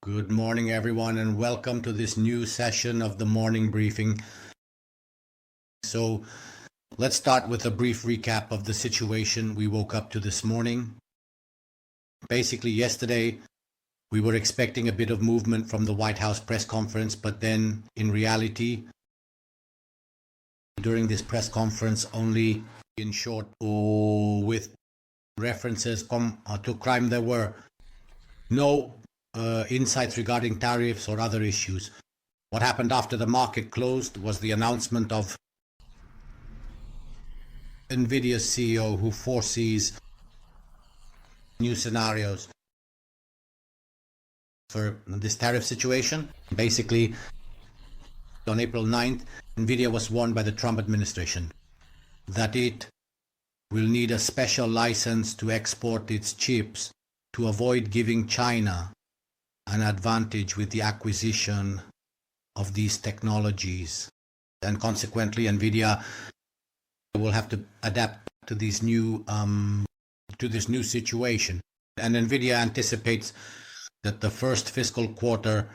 Good morning, everyone, and welcome to this new session of the morning briefing. So let's start with a brief recap of the situation we woke up to this morning. Basically, yesterday, we were expecting a bit of movement from the White House press conference, but then in reality, during this press conference, only in short or with references to crime, there were no insights regarding tariffs or other issues. What happened after the market closed was the announcement of NVIDIA's CEO, who foresees new scenarios for this tariff situation. Basically, on April 9th, NVIDIA was warned by the Trump administration that it will need a special license to export its chips to avoid giving China an advantage with the acquisition of these technologies, and consequently NVIDIA will have to adapt to these new to this new situation. And NVIDIA anticipates that the first fiscal quarter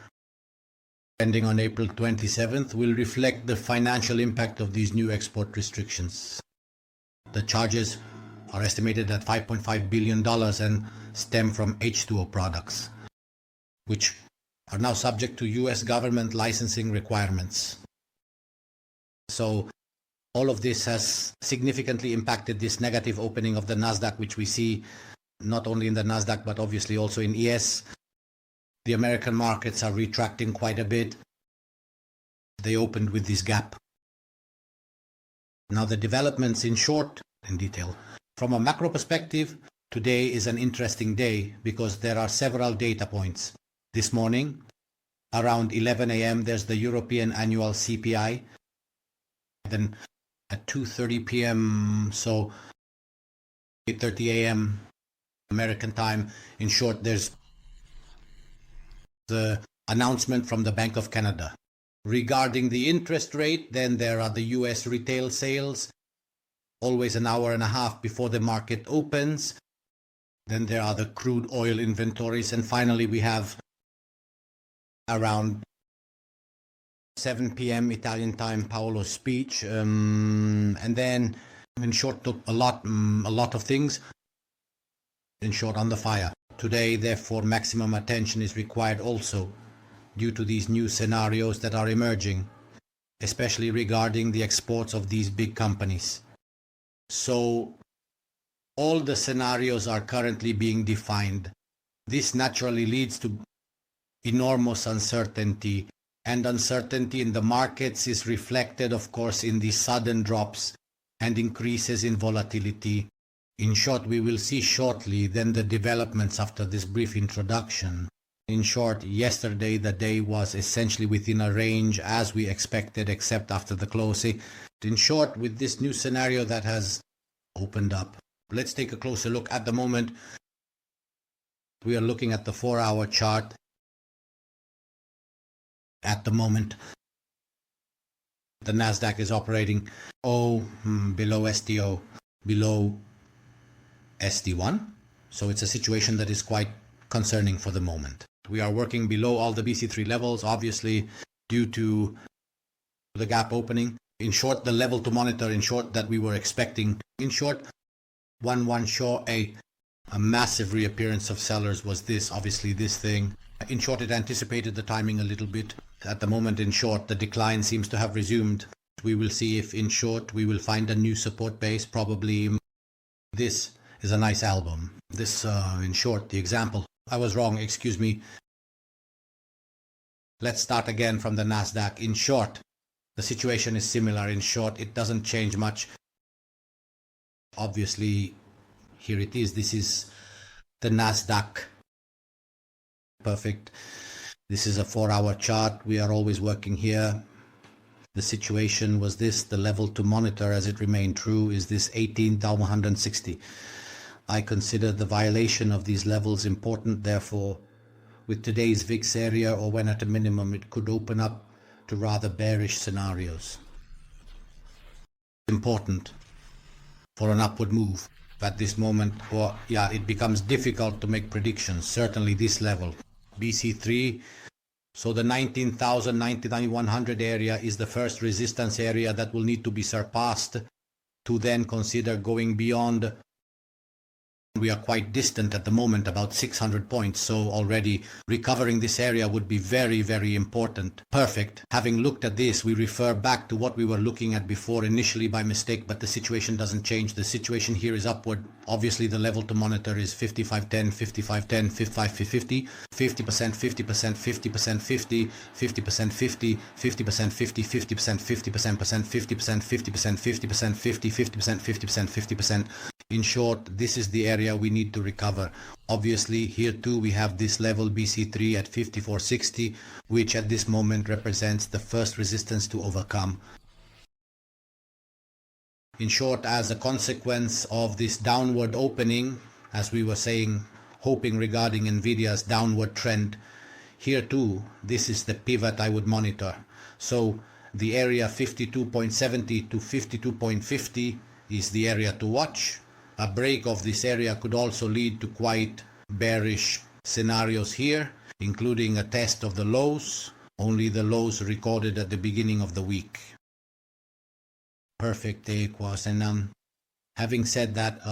ending on April 27th will reflect the financial impact of these new export restrictions. The charges are estimated at $5.5 billion and stem from H2O products, which are now subject to US government licensing requirements. So all of this has significantly impacted this negative opening of the Nasdaq, which we see not only in the Nasdaq, but obviously also in ES. The American markets are retracting quite a bit. They opened with this gap. Now the developments in short, in detail. From a macro perspective, today is an interesting day because there are several data points. This morning, around 11 a.m., there's the European annual CPI. Then at 2:30 p.m., so 8:30 a.m. American time, in short, there's the announcement from the Bank of Canada. Regarding the interest rate, then there are the US retail sales, always an hour and a half before the market opens. Then there are the crude oil inventories, and finally we have around 7 p.m. Italian time, Paolo's speech, and then in short, a lot of things in short on the fire. Today, therefore, maximum attention is required also due to these new scenarios that are emerging, especially regarding the exports of these big companies. So all the scenarios are currently being defined. This naturally leads to enormous uncertainty, and uncertainty in the markets is reflected, of course, in the sudden drops and increases in volatility. In short, we will see shortly then the developments after this brief introduction. In short, yesterday the day was essentially within a range as we expected, except after the closing. In short, with this new scenario that has opened up, let's take a closer look. At the moment, we are looking at the 4-hour chart. At the moment, the Nasdaq is operating below STO, below SD1. So it's a situation that is quite concerning for the moment. We are working below all the BC3 levels, obviously due to the gap opening. In short, the level to monitor, in short, that we were expecting. In short, one saw a massive reappearance of sellers was this, obviously this thing. In short, it anticipated the timing a little bit. At the moment, in short, the decline seems to have resumed. We will see if, in short, we will find a new support base. Probably this is a nice album. This, in short, the example. I was wrong, excuse me. Let's start again from the Nasdaq. In short, the situation is similar. In short, it doesn't change much. Obviously, here it is. This is the Nasdaq. Perfect. This is a 4-hour chart. We are always working here. The situation was this. The level to monitor, as it remained true, is this 18,160. I consider the violation of these levels important. Therefore, with today's VIX area, or when at a minimum, it could open up to rather bearish scenarios. Important for an upward move at this moment, or it becomes difficult to make predictions. Certainly this level BC3. So the 19,000, 19,100 area is the first resistance area that will need to be surpassed to then consider going beyond. We are quite distant at the moment, about 600 points, so already recovering this area would be very, very important. Perfect. Having looked at this, we refer back to what we were looking at before initially by mistake, but the situation doesn't change. The situation here is upward. Obviously, the level to monitor is 55.10, 55.10, 55.50, 50%, 50%, 50%, 50, 50%, 50, 50%, 50, 50%, 50%, 50%, 50%, 50%, 50, 50%, 50%, 50%. In short, this is the area we need to recover. Obviously, here too we have this level BC3 at 54.60, which at this moment represents the first resistance to overcome. In short, as a consequence of this downward opening, as we were saying, hoping regarding Nvidia's downward trend, here too, this is the pivot I would monitor. So the area 52.70 to 52.50 is the area to watch. A break of this area could also lead to quite bearish scenarios here, including a test of the lows, only the lows recorded at the beginning of the week. Perfect, Equas. And having said that,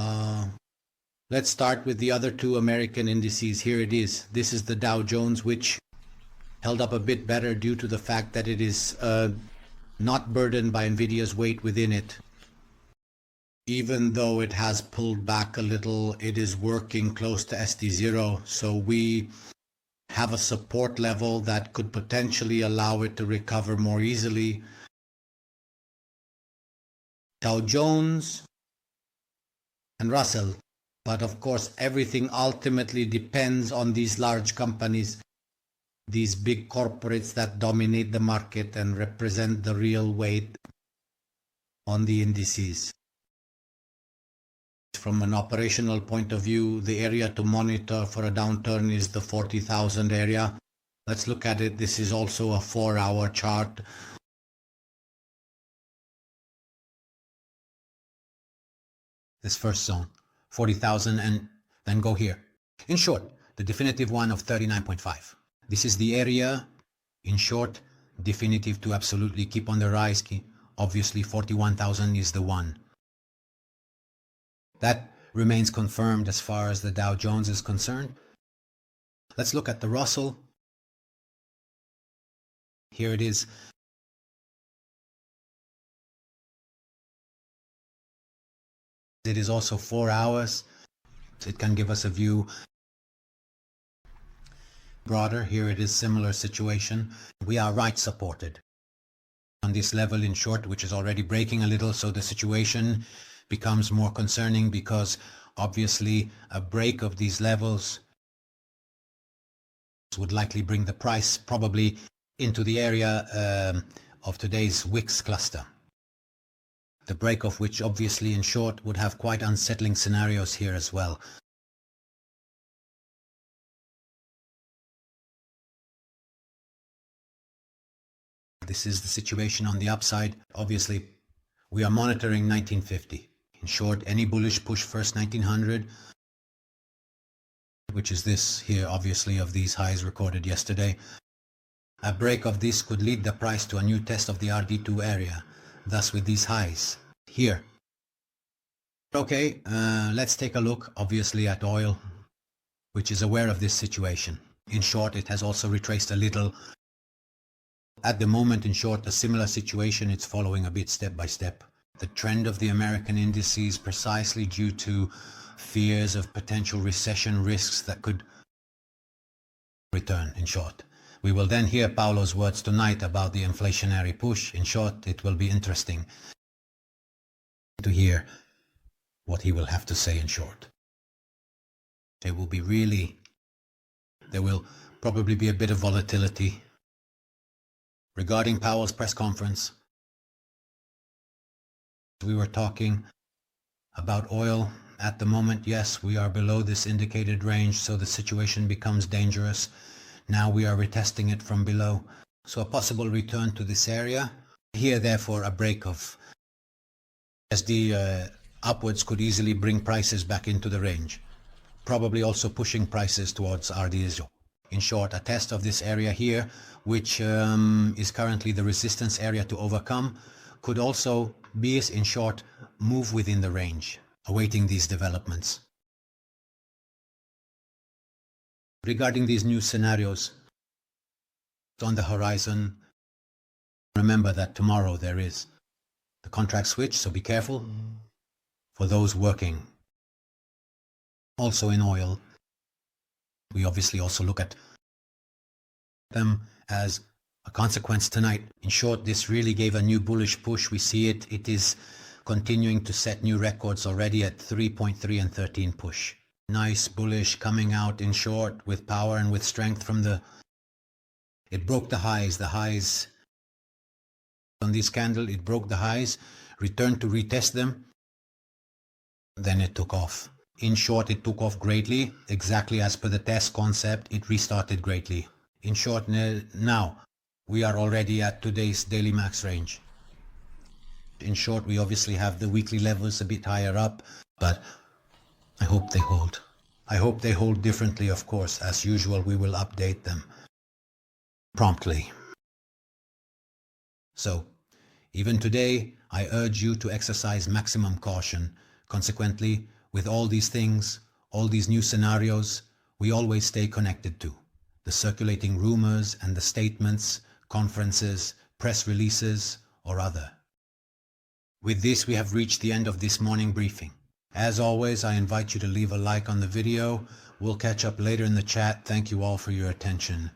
let's start with the other two American indices. Here it is. This is the Dow Jones, which held up a bit better due to the fact that it is not burdened by Nvidia's weight within it. Even though it has pulled back a little, it is working close to ST0, so we have a support level that could potentially allow it to recover more easily. Dow Jones and Russell, but of course everything ultimately depends on these large companies, these big corporates that dominate the market and represent the real weight on the indices. From an operational point of view, the area to monitor for a downturn is the 40,000 area. Let's look at it. This is also a 4-hour chart. This first zone, 40,000, and then go here. In short, the definitive one of 39.5. This is the area, in short, definitive to absolutely keep on the rise. Obviously, 41,000 is the one. That remains confirmed as far as the Dow Jones is concerned. Let's look at the Russell. Here it is. It is also 4 hours, so it can give us a view broader. Here it is, similar situation. We are right supported on this level, in short, which is already breaking a little, so the situation becomes more concerning because obviously a break of these levels would likely bring the price probably into the area of today's Wix cluster. The break of which obviously, in short, would have quite unsettling scenarios here as well. This is the situation on the upside. Obviously, we are monitoring 1950. In short, any bullish push first 1900, which is this here, obviously, of these highs recorded yesterday. A break of this could lead the price to a new test of the RD2 area, thus with these highs here. Okay, let's take a look, obviously, at oil, which is aware of this situation. In short, it has also retraced a little. At the moment, in short, a similar situation. It's following a bit step by step. The trend of the American indices precisely due to fears of potential recession risks that could return, in short. We will then hear Paulo's words tonight about the inflationary push. In short, it will be interesting to hear what he will have to say, in short. There will probably be a bit of volatility. Regarding Powell's press conference, we were talking about oil. At the moment, yes, we are below this indicated range, so the situation becomes dangerous. Now we are retesting it from below, so a possible return to this area. Here, therefore, a break of SD upwards could easily bring prices back into the range, probably also pushing prices towards RD0. In short, a test of this area here, which is currently the resistance area to overcome, could also be, in short, move within the range, awaiting these developments. Regarding these new scenarios on the horizon, remember that tomorrow there is the contract switch, so be careful for those working. Also in oil, we obviously also look at them as a consequence tonight. In short, this really gave a new bullish push. We see it. It is continuing to set new records already at 3.3 and 13 push. Nice bullish coming out in short with power and with strength from the... It broke the highs on this candle. It broke the highs, returned to retest them. Then it took off. In short, it took off greatly, exactly as per the test concept. It restarted greatly. In short, now we are already at today's daily max range. In short, we obviously have the weekly levels a bit higher up, but I hope they hold. I hope they hold differently, of course. As usual, we will update them promptly. So, even today, I urge you to exercise maximum caution. Consequently, with all these things, all these new scenarios, we always stay connected to the circulating rumors and the statements, conferences, press releases, or other. With this, we have reached the end of this morning briefing. As always, I invite you to leave a like on the video. We'll catch up later in the chat. Thank you all for your attention.